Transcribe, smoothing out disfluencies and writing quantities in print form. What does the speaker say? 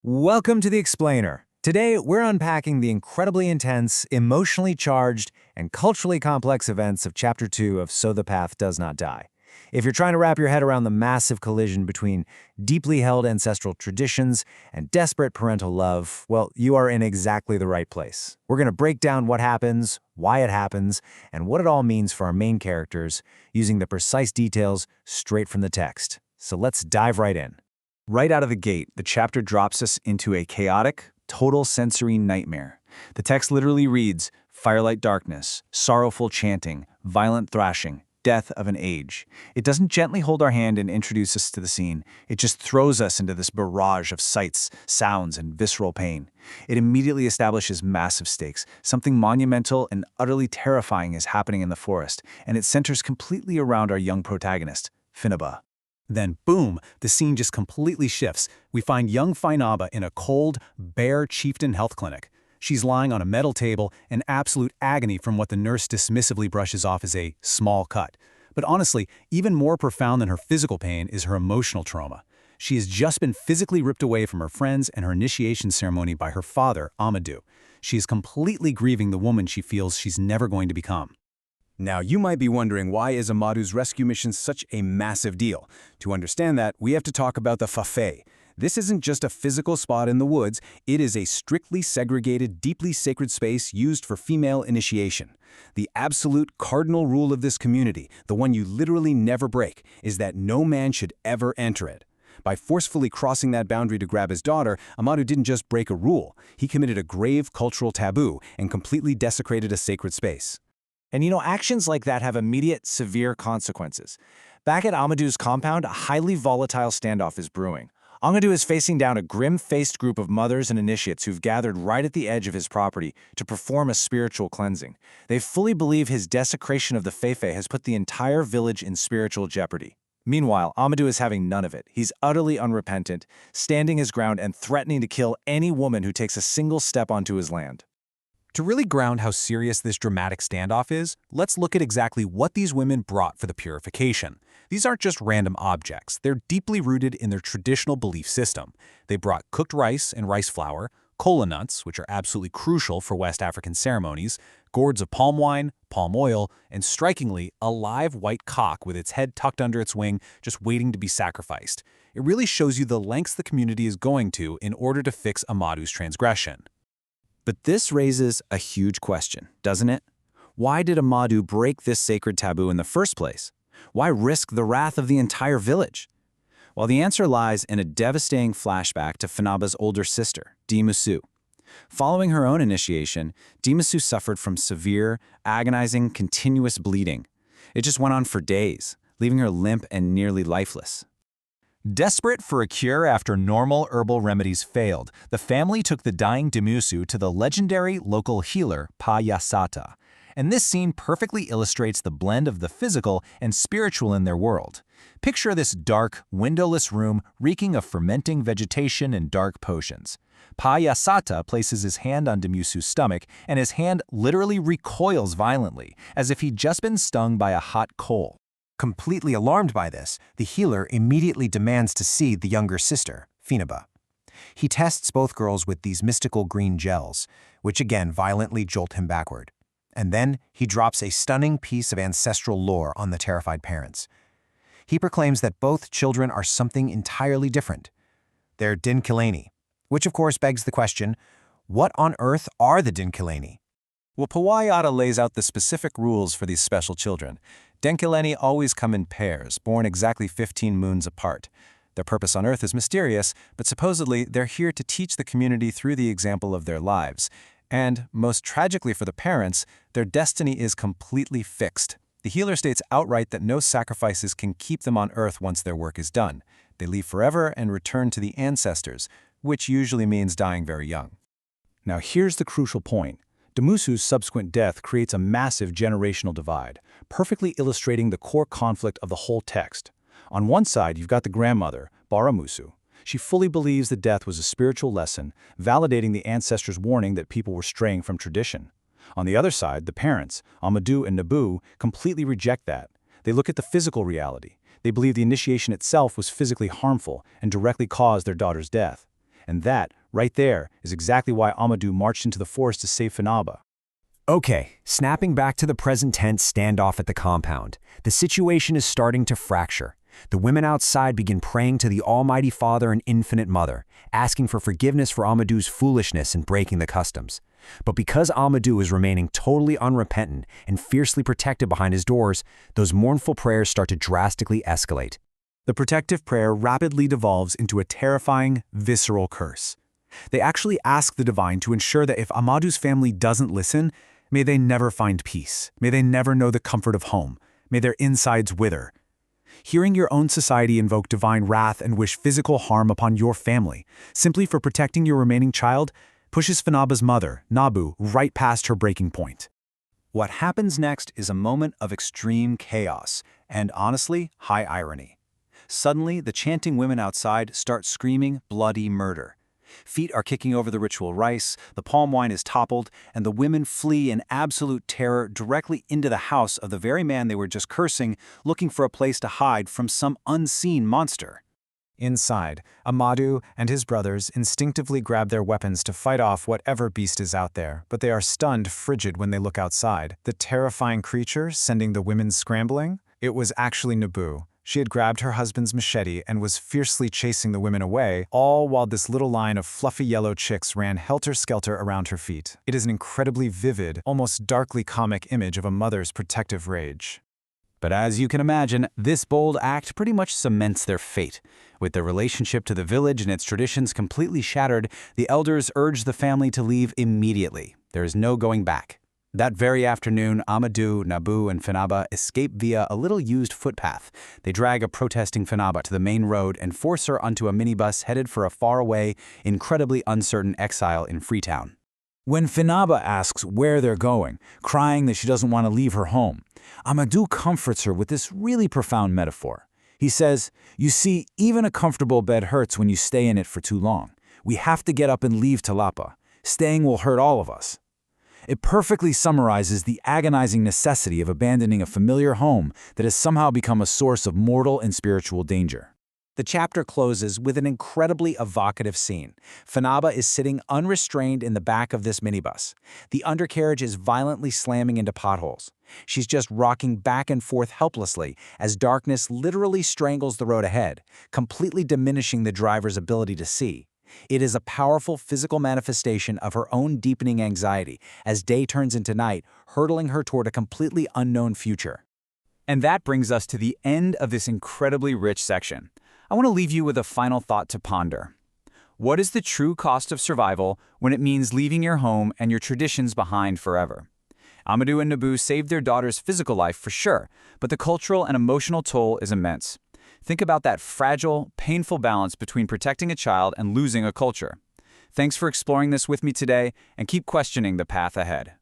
Welcome to The Explainer. Today, we're unpacking the incredibly intense, emotionally charged, and culturally complex events of Chapter 2 of So the Path Does Not Die. If you're trying to wrap your head around the massive collision between deeply held ancestral traditions and desperate parental love, well, you are in exactly the right place. We're going to break down what happens, why it happens, and what it all means for our main characters, using the precise details straight from the text. So let's dive right in. Right out of the gate, the chapter drops us into a chaotic, total sensory nightmare. The text literally reads, firelight darkness, sorrowful chanting, violent thrashing, death of an age. It doesn't gently hold our hand and introduce us to the scene. It just throws us into this barrage of sights, sounds, and visceral pain. It immediately establishes massive stakes. Something monumental and utterly terrifying is happening in the forest, and it centers completely around our young protagonist, Finaba. Then, boom, the scene just completely shifts. We find young Finaba in a cold, bare chieftain health clinic. She's lying on a metal table in absolute agony from what the nurse dismissively brushes off as a small cut. But honestly, even more profound than her physical pain is her emotional trauma. She has just been physically ripped away from her friends and her initiation ceremony by her father, Amadou. She is completely grieving the woman she feels she's never going to become. Now, you might be wondering, why is Amadou's rescue mission such a massive deal? To understand that, we have to talk about the Fafé. This isn't just a physical spot in the woods, it is a strictly segregated, deeply sacred space used for female initiation. The absolute cardinal rule of this community, the one you literally never break, is that no man should ever enter it. By forcefully crossing that boundary to grab his daughter, Amadou didn't just break a rule, he committed a grave cultural taboo and completely desecrated a sacred space. And actions like that have immediate, severe consequences. Back at Amadou's compound, a highly volatile standoff is brewing. Amadou is facing down a grim-faced group of mothers and initiates who've gathered right at the edge of his property to perform a spiritual cleansing. They fully believe his desecration of the Feifei has put the entire village in spiritual jeopardy. Meanwhile, Amadou is having none of it. He's utterly unrepentant, standing his ground and threatening to kill any woman who takes a single step onto his land. To really ground how serious this dramatic standoff is, let's look at exactly what these women brought for the purification. These aren't just random objects, they're deeply rooted in their traditional belief system. They brought cooked rice and rice flour, kola nuts, which are absolutely crucial for West African ceremonies, gourds of palm wine, palm oil, and strikingly, a live white cock with its head tucked under its wing, just waiting to be sacrificed. It really shows you the lengths the community is going to in order to fix Amadou's transgression. But this raises a huge question, doesn't it? Why did Amadou break this sacred taboo in the first place? Why risk the wrath of the entire village? Well, the answer lies in a devastating flashback to Finaba's older sister, Dimusu. Following her own initiation, Dimusu suffered from severe, agonizing, continuous bleeding. It just went on for days, leaving her limp and nearly lifeless. Desperate for a cure after normal herbal remedies failed, the family took the dying Dimusu to the legendary local healer Pa Yasata. And this scene perfectly illustrates the blend of the physical and spiritual in their world. Picture this dark, windowless room reeking of fermenting vegetation and dark potions. Pa Yasata places his hand on Dimusu's stomach, and his hand literally recoils violently, as if he'd just been stung by a hot coal. Completely alarmed by this, the healer immediately demands to see the younger sister, Finaba. He tests both girls with these mystical green gels, which again violently jolt him backward. And then he drops a stunning piece of ancestral lore on the terrified parents. He proclaims that both children are something entirely different. They're Dinkilani, which of course begs the question, what on earth are the Dinkilani? Well, Pawayata lays out the specific rules for these special children. Dinkilani always come in pairs, born exactly 15 moons apart. Their purpose on Earth is mysterious, but supposedly they're here to teach the community through the example of their lives. And, most tragically for the parents, their destiny is completely fixed. The healer states outright that no sacrifices can keep them on Earth once their work is done. They leave forever and return to the ancestors, which usually means dying very young. Now here's the crucial point. Dimusu's subsequent death creates a massive generational divide, perfectly illustrating the core conflict of the whole text. On one side, you've got the grandmother, Baramusu. She fully believes that death was a spiritual lesson, validating the ancestors' warning that people were straying from tradition. On the other side, the parents, Amadou and Nabu, completely reject that. They look at the physical reality. They believe the initiation itself was physically harmful and directly caused their daughter's death. And that, right there, is exactly why Amadou marched into the forest to save Finaba. Okay, snapping back to the present tense standoff at the compound. The situation is starting to fracture. The women outside begin praying to the Almighty Father and Infinite Mother, asking for forgiveness for Amadou's foolishness in breaking the customs. But because Amadou is remaining totally unrepentant and fiercely protected behind his doors, those mournful prayers start to drastically escalate. The protective prayer rapidly devolves into a terrifying, visceral curse. They actually ask the divine to ensure that if Amadou's family doesn't listen, may they never find peace. May they never know the comfort of home. May their insides wither. Hearing your own society invoke divine wrath and wish physical harm upon your family, simply for protecting your remaining child, pushes Finaba's mother, Nabu, right past her breaking point. What happens next is a moment of extreme chaos, and honestly, high irony. Suddenly, the chanting women outside start screaming bloody murder. Feet are kicking over the ritual rice, the palm wine is toppled, and the women flee in absolute terror directly into the house of the very man they were just cursing, looking for a place to hide from some unseen monster. Inside, Amadou and his brothers instinctively grab their weapons to fight off whatever beast is out there, but they are stunned frigid when they look outside. The terrifying creature sending the women scrambling? It was actually Nabu. She had grabbed her husband's machete and was fiercely chasing the women away, all while this little line of fluffy yellow chicks ran helter-skelter around her feet. It is an incredibly vivid, almost darkly comic image of a mother's protective rage. But as you can imagine, this bold act pretty much cements their fate. With their relationship to the village and its traditions completely shattered, the elders urge the family to leave immediately. There is no going back. That very afternoon, Amadou, Nabu, and Finaba escape via a little used footpath. They drag a protesting Finaba to the main road and force her onto a minibus headed for a faraway, incredibly uncertain exile in Freetown. When Finaba asks where they're going, crying that she doesn't want to leave her home, Amadou comforts her with this really profound metaphor. He says, "You see, even a comfortable bed hurts when you stay in it for too long. We have to get up and leave Talapa. Staying will hurt all of us." It perfectly summarizes the agonizing necessity of abandoning a familiar home that has somehow become a source of mortal and spiritual danger. The chapter closes with an incredibly evocative scene. Finaba is sitting unrestrained in the back of this minibus. The undercarriage is violently slamming into potholes. She's just rocking back and forth helplessly as darkness literally strangles the road ahead, completely diminishing the driver's ability to see. It is a powerful physical manifestation of her own deepening anxiety as day turns into night, hurtling her toward a completely unknown future. And that brings us to the end of this incredibly rich section. I want to leave you with a final thought to ponder. What is the true cost of survival when it means leaving your home and your traditions behind forever? Amadou and Nabu saved their daughter's physical life for sure, but the cultural and emotional toll is immense. Think about that fragile, painful balance between protecting a child and losing a culture. Thanks for exploring this with me today, and keep questioning the path ahead.